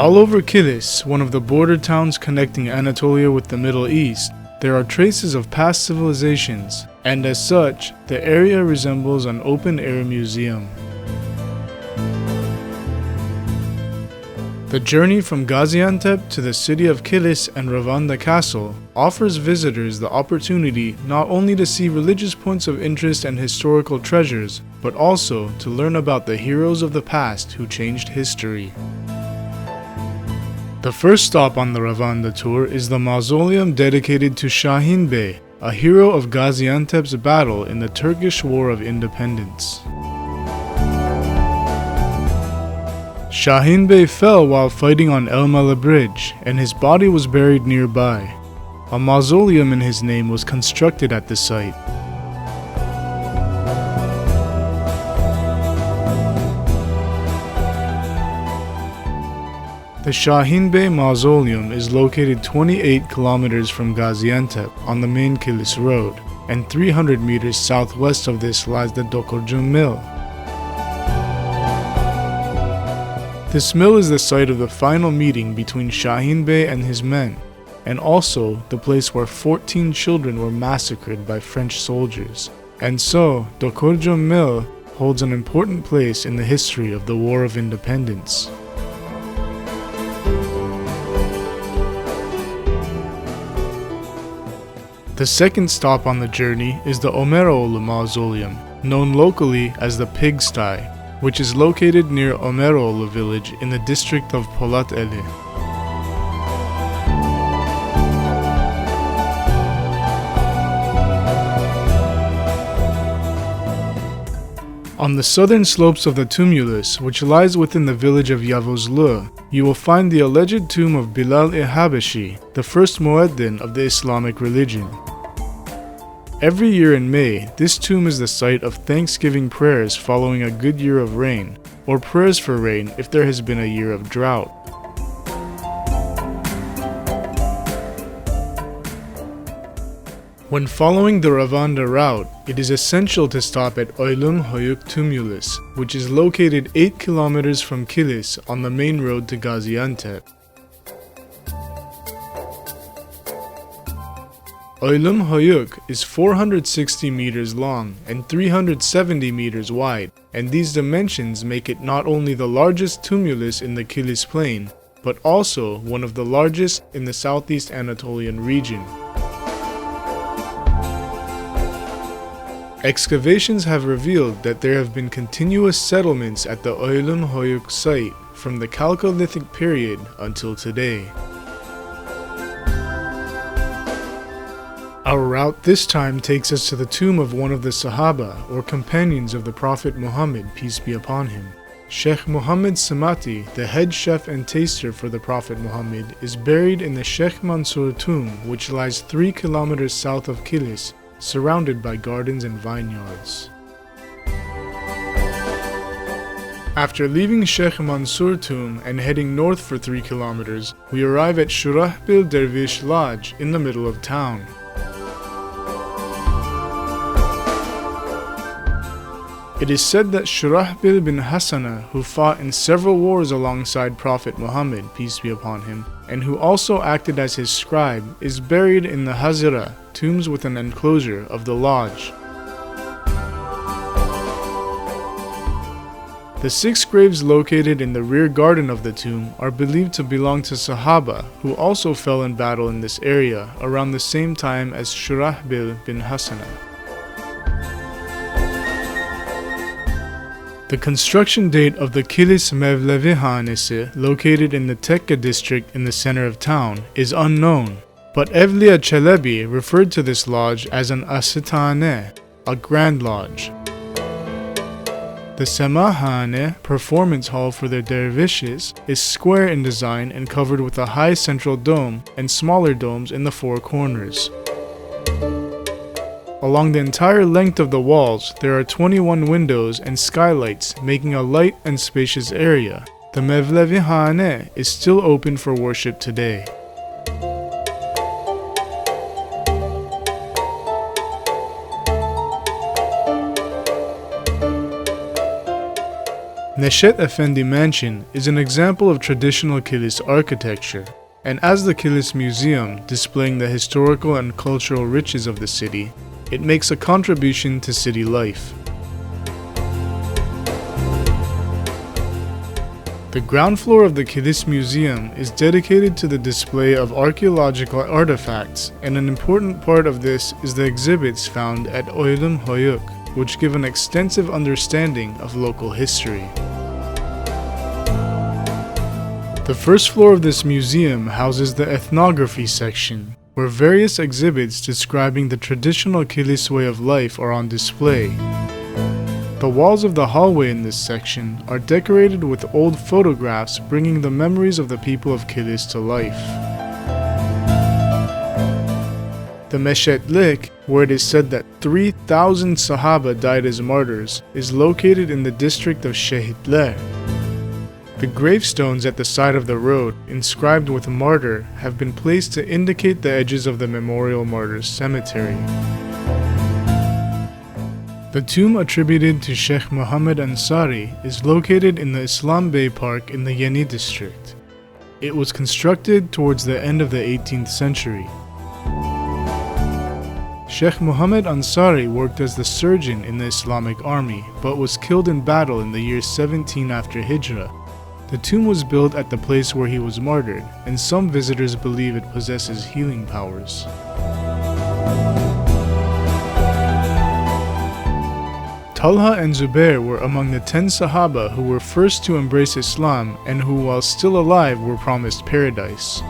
All over Kilis, one of the border towns connecting Anatolia with the Middle East, there are traces of past civilizations, and as such, the area resembles an open-air museum. The journey from Gaziantep to the city of Kilis and Ravanda Castle offers visitors the opportunity not only to see religious points of interest and historical treasures, but also to learn about the heroes of the past who changed history. The first stop on the Ravanda tour is the mausoleum dedicated to Shahin Bey, a hero of Gaziantep's battle in the Turkish War of Independence. Shahin Bey fell while fighting on Elmalı Bridge, and his body was buried nearby. A mausoleum in his name was constructed at the site. The Shahin Bey Mausoleum is located 28 kilometers from Gaziantep on the main Kilis Road, and 300 meters southwest of this lies the Dokurcum Mill. This mill is the site of the final meeting between Shahin Bey and his men, and also the place where 14 children were massacred by French soldiers. And so, Dokurcum Mill holds an important place in the history of the War of Independence. The second stop on the journey is the Ömeroğlu Mausoleum, known locally as the Pigsty, which is located near Ömeroğlu village in the district of Polateli. On the southern slopes of the tumulus, which lies within the village of Yavuzlu, you will find the alleged tomb of Bilal-i-Habeshi, the first mueddin of the Islamic religion. Every year in May, this tomb is the site of Thanksgiving prayers following a good year of rain, or prayers for rain if there has been a year of drought. When following the Ravanda route, it is essential to stop at Oylum Hoyuk Tumulus, which is located 8 kilometers from Kilis on the main road to Gaziantep. Oylum Hoyuk is 460 meters long and 370 meters wide, and these dimensions make it not only the largest tumulus in the Kilis plain, but also one of the largest in the southeast Anatolian region. Excavations have revealed that there have been continuous settlements at the Oylum Hoyuk site from the Chalcolithic period until today. Our route this time takes us to the tomb of one of the Sahaba, or companions of the Prophet Muhammad, peace be upon him. Sheikh Muhammad Samati, the head chef and taster for the Prophet Muhammad, is buried in the Sheikh Mansour tomb, which lies 3 kilometers south of Kilis, surrounded by gardens and vineyards. After leaving Sheikh Mansour tomb and heading north for 3 kilometers, we arrive at Şurahbil Dervish Lodge in the middle of town. It is said that Şurahbil bin Hassana, who fought in several wars alongside Prophet Muhammad, peace be upon him, and who also acted as his scribe, is buried in the Hazira, tombs with an enclosure of the lodge. The 6 graves located in the rear garden of the tomb are believed to belong to Sahaba, who also fell in battle in this area around the same time as Şurahbil bin Hassana. The construction date of the Kilis Mevlevi Hanesi, located in the Tekke district in the center of town, is unknown, but Evliya Çelebi referred to this lodge as an asitane, a grand lodge. The Semahane, performance hall for their dervishes, is square in design and covered with a high central dome and smaller domes in the 4 corners. Along the entire length of the walls, there are 21 windows and skylights, making a light and spacious area. The Mevlevi Hane is still open for worship today. Neşet Efendi Mansion is an example of traditional Kilis architecture, and as the Kilis Museum displaying the historical and cultural riches of the city, it makes a contribution to city life. The ground floor of the Kilis Museum is dedicated to the display of archaeological artifacts, and an important part of this is the exhibits found at Oylum Hoyuk, which give an extensive understanding of local history. The first floor of this museum houses the ethnography section, where various exhibits describing the traditional Kilis way of life are on display. The walls of the hallway in this section are decorated with old photographs bringing the memories of the people of Kilis to life. The Meshetlik, where it is said that 3,000 Sahaba died as martyrs, is located in the district of Şehitler. The gravestones at the side of the road, inscribed with martyr, have been placed to indicate the edges of the Memorial Martyrs Cemetery. The tomb attributed to Sheikh Muhammad Ansari is located in the Islam Bey Park in the Yeni district. It was constructed towards the end of the 18th century. Sheikh Muhammad Ansari worked as the surgeon in the Islamic army, but was killed in battle in the year 17 after Hijrah. The tomb was built at the place where he was martyred, and some visitors believe it possesses healing powers. Talha and Zubair were among the 10 Sahaba who were first to embrace Islam and who, while still alive, were promised paradise.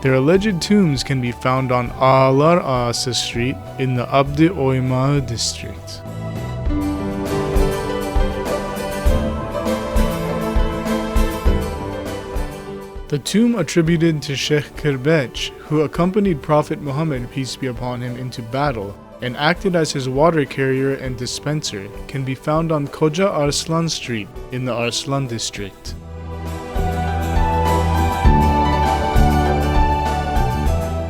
Their alleged tombs can be found on Ağalar Ağası Street in the Abdi Oymağı district. The tomb attributed to Sheikh Kirbech, who accompanied Prophet Muhammad, peace be upon him, into battle, and acted as his water carrier and dispenser, can be found on Koja Arslan Street in the Arslan district.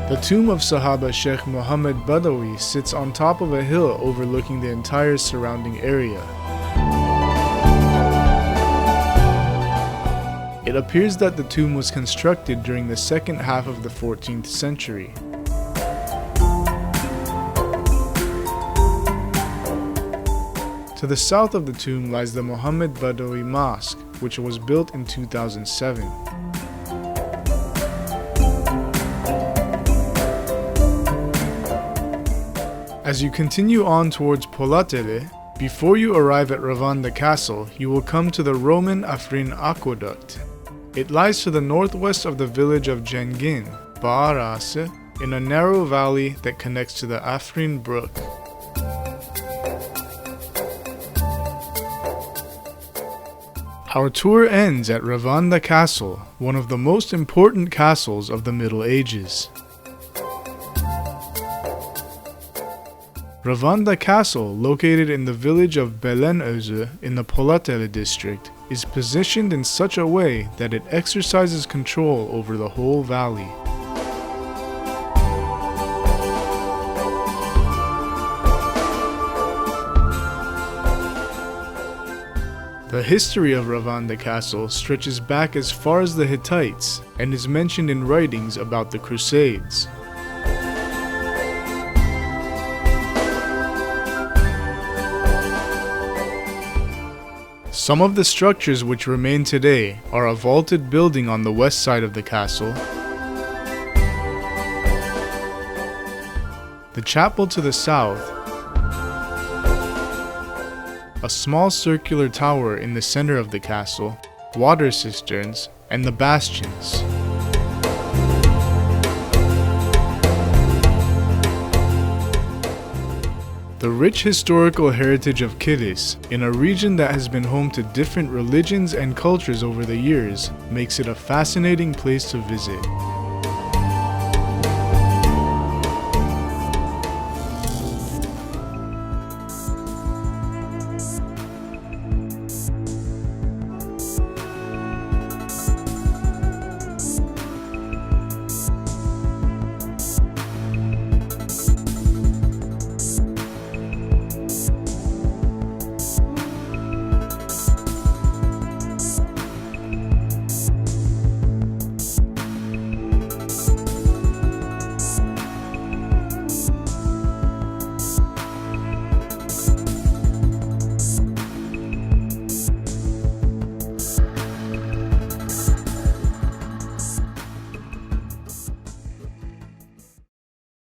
The tomb of Sahaba Sheikh Muhammad Badawi sits on top of a hill overlooking the entire surrounding area. It appears that the tomb was constructed during the second half of the 14th century. To the south of the tomb lies the Muhammad Badawi Mosque, which was built in 2007. As you continue on towards Polateli, before you arrive at Ravanda Castle, you will come to the Roman Afrin Aqueduct. It lies to the northwest of the village of Cengin, Bağarası, in a narrow valley that connects to the Afrin Brook. Our tour ends at Ravanda Castle, one of the most important castles of the Middle Ages. Ravanda Castle, located in the village of Belenözü in the Polateli district, is positioned in such a way that it exercises control over the whole valley. The history of Ravanda Castle stretches back as far as the Hittites and is mentioned in writings about the Crusades. Some of the structures which remain today are a vaulted building on the west side of the castle, the chapel to the south, a small circular tower in the center of the castle, water cisterns, and the bastions. The rich historical heritage of Kilis, in a region that has been home to different religions and cultures over the years, makes it a fascinating place to visit.